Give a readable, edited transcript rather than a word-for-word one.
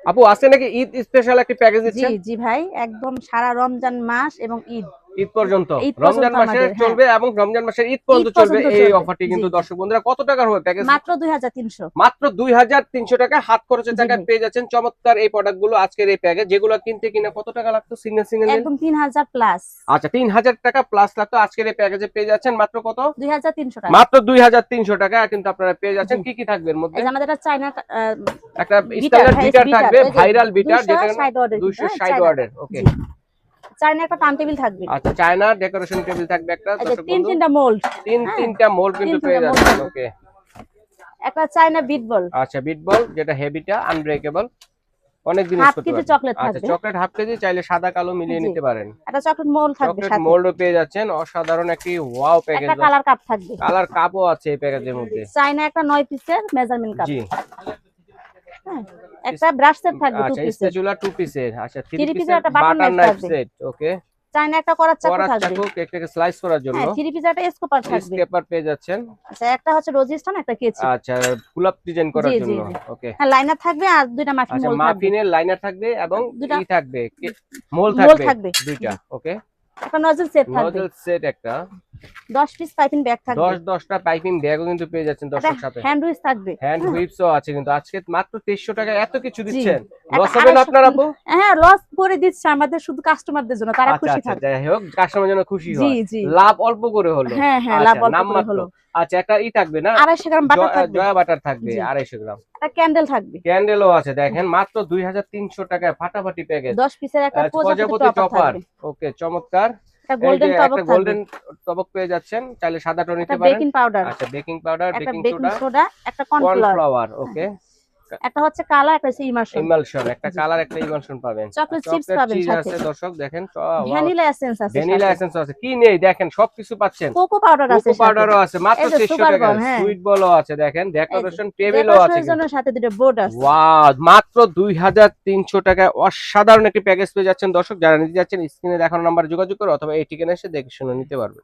আপু আজকে নাকি ঈদ স্পেশাল একটি প্যাকেজ দিচ্ছেন? জি জি ভাই, একদম সারা রমজান মাস এবং ঈদ পর্যন্ত, ঈদ রমজান পর্যন্ত মাসে আমাদের, হ্যাঁ চলবে এবং রমজান মাসের ঈদ পর্যন্ত ঈদ চলবে পর্যন্ত এই চলবে। অফারটি। জি কিন্তু জি, দর্শক বন্ধুরা, কত টাকার হবে প্যাকেজ? মাত্র 2300। মাত্র 2300 টাকা হাত খরচের জি টাকায় ভাই, পেয়ে যাচ্ছেন চমৎকার এই প্রোডাক্ট গুলো আজকের এই প্যাকেজ, যেগুলো কিনতে কিনা কত টাকা লাগতো সিঙ্গেল সিঙ্গেল নিলে? একদম 3000 প্লাস। আচ্ছা, 3000 টাকা প্লাস লাগতো, আজকের এই প্যাকেজে পেয়ে যাচ্ছেন মাত্র কত? 2300 টাকা। মাত্র 2300 টাকা কিন্তু আপনারা পেয়ে যাচ্ছেন। জি, কি কি থাকবে এর মধ্যে? এই যে আমাদের একটা চায়না একটা বিটার, স্ট্যান্ডার্ড হ্যাঁ বিটার বিটার, থাকবে, ওই যে ভাইরাল বিটার, যেটা 260 ওয়াটের, 260 চায়নাটা। ওয়াটের। ওকে, জি, চায়না একটা টার্ন টেবিল থাকবে। আচ্ছা, চায়না ডেকোরেশন টেবিল থাকবে একটা। এই যে দর্শক বন্ধু, তিনটা মোল্ড, হ্যাঁ তিনটা মোল্ড কিন্তু পেয়ে মোল্ড যাচ্ছেন। থাকবে। ওকে, একটা চায়না বিট বল, আচ্ছা, বিট বল যেটা হেভিটা আনব্রেকেবল, অনেক দিন ইউজ হাফ করতে কেজি পারবেন। চকলেট আচ্ছা, থাকবে। চকলেট হাফ কেজি, চাইলে সাদা কালো মিলিয়ে জি, নিতে পারেন। একটা চকলেট মোল্ড থাকবে চকলেট সাথে। মোল্ডও পেয়ে যাচ্ছেন। অসাধারণ একটি ওয়াও প্যাকেজ। একটা কালার কাপ থাকবে। কালার কাপও আছে এই প্যাকেজের মধ্যে। চায়না একটা 9 পিসের মেজারমেন্ট কাপ। জি, হ্যাঁ, একটা ব্রাশ সেট থাকবে 2 আচ্ছা, পিসের। স্প্যাচুলা 2 পিসের। আচ্ছা, 3 3 পিসের পিসের একটা বাটন বাটার নাইফ নাইফ থাকবে। সেট। ওকে, চায়না একটা করার চাকু করার থাকবে। চাকু কেকটাকে স্লাইস করার জন্য। হ্যাঁ, 3 পিসের একটা স্কোপার থাকবে। স্কেপার পেয়ে যাচ্ছেন। আচ্ছা, একটা হচ্ছে রোজিস্টান, একটা কেচি। আচ্ছা, গোলাপ ডিজাইন জি করার জি জন্য। জি, ওকে, হ্যাঁ লাইনার থাকবে আর দুইটা মাফিন আচ্ছা, মোল থাকবে। মাফিনের লাইনার থাকবে এবং দুইটা ই থাকবে, মোল মোল থাকবে থাকবে। দুইটা। জি, ওকে, একটা নজল সেট থাকবে। নজল সেট একটা। 10 পিস পাইপিং ব্যাগ থাকবে। 10টা পাইপিং ব্যাগও কিন্তু পেয়ে যাচ্ছেন একটা দর্শক সাথে। হ্যান্ড উইচ থাকবে। হ্যান্ড হ্যাঁ, হুইপসও আছে কিন্তু আজকে মাত্র 2300 টাকায় এত কিছু জি, দিচ্ছেন। একটা লস হবে না 250। আপনার আপু? হ্যাঁ, লস করে দিচ্ছে আমাদের শুধু কাস্টমারদের জন্য, তারা আচ্ছা খুশি আচ্ছা, থাকবে। যাই হোক, কাস্টমার যেন খুশি জি হয়। জি, লাভ অল্প করে হলো। হ্যাঁ হ্যাঁ, লাভ আচ্ছা, অল্প নাম করে মাত্র। হলো। আচ্ছা, একটা ই থাকবে না, 250 গ্রাম বাটার থাকবে। জয়া বাটার থাকবে জি, 250 গ্রাম। একটা ক্যান্ডেল থাকবে। ক্যান্ডেলও আছে, দেখেন মাত্র 2300 টাকায় ফাটাফাটি প্যাকেজ। 10 পিসের একটা প্রজাপতি প্রজাপতি টপার টপার। থাকবে। ওকে, চমৎকার। একটা এই যে গোল্ডেন টবক একটা থাকবে। গোল্ডেন টবক পেয়ে যাচ্ছেন, চাইলে সাদাটাও একটা নিতে পারেন। বেকিং পাউডার, আচ্ছা, বেকিং পাউডার, একটা বেকিং বেকিং সোডা, সোডা, একটা কর্নফ্লাওয়ার। কর্নফ্লাওয়ার। ওকে, একটা হচ্ছে কালার, একটা হচ্ছে ইমার্শন। ইমালশন একটা জি, কালার, একটা ইমালশন পাবেন। আর চকলেট চিপস চকলেট পাবেন চিজ সাথে। আছে দর্শক, দেখেন। ওয়াও, ভ্যানিলা এসেন্স আছে ভ্যানিলা সাথে। এসেন্স আছে, কি নেই দেখেন, সবকিছু পাচ্ছেন। কোকো পাউডার আছে কোকো সাথে। পাউডারও আছে মাত্র এই যে 2300 সুগার বল, টাকায়। হ্যাঁ সুইট বলও আছে, দেখেন। এই যে ডেকোরেশন টেবিলও আছে ডেকোরেশনের জন্য কিন্তু। সাথে দুটো বোর্ড আছে। ওয়াও, মাত্র 2300 টাকায় অসাধারণ একটি প্যাকেজ পেয়ে যাচ্ছেন দর্শক। যারা নিতে যাচ্ছেন স্ক্রিনে দেখানো নাম্বারে যোগাযোগ করে অথবা এই ঠিকানায় এসে দেখে শুনে নিতে পারবেন।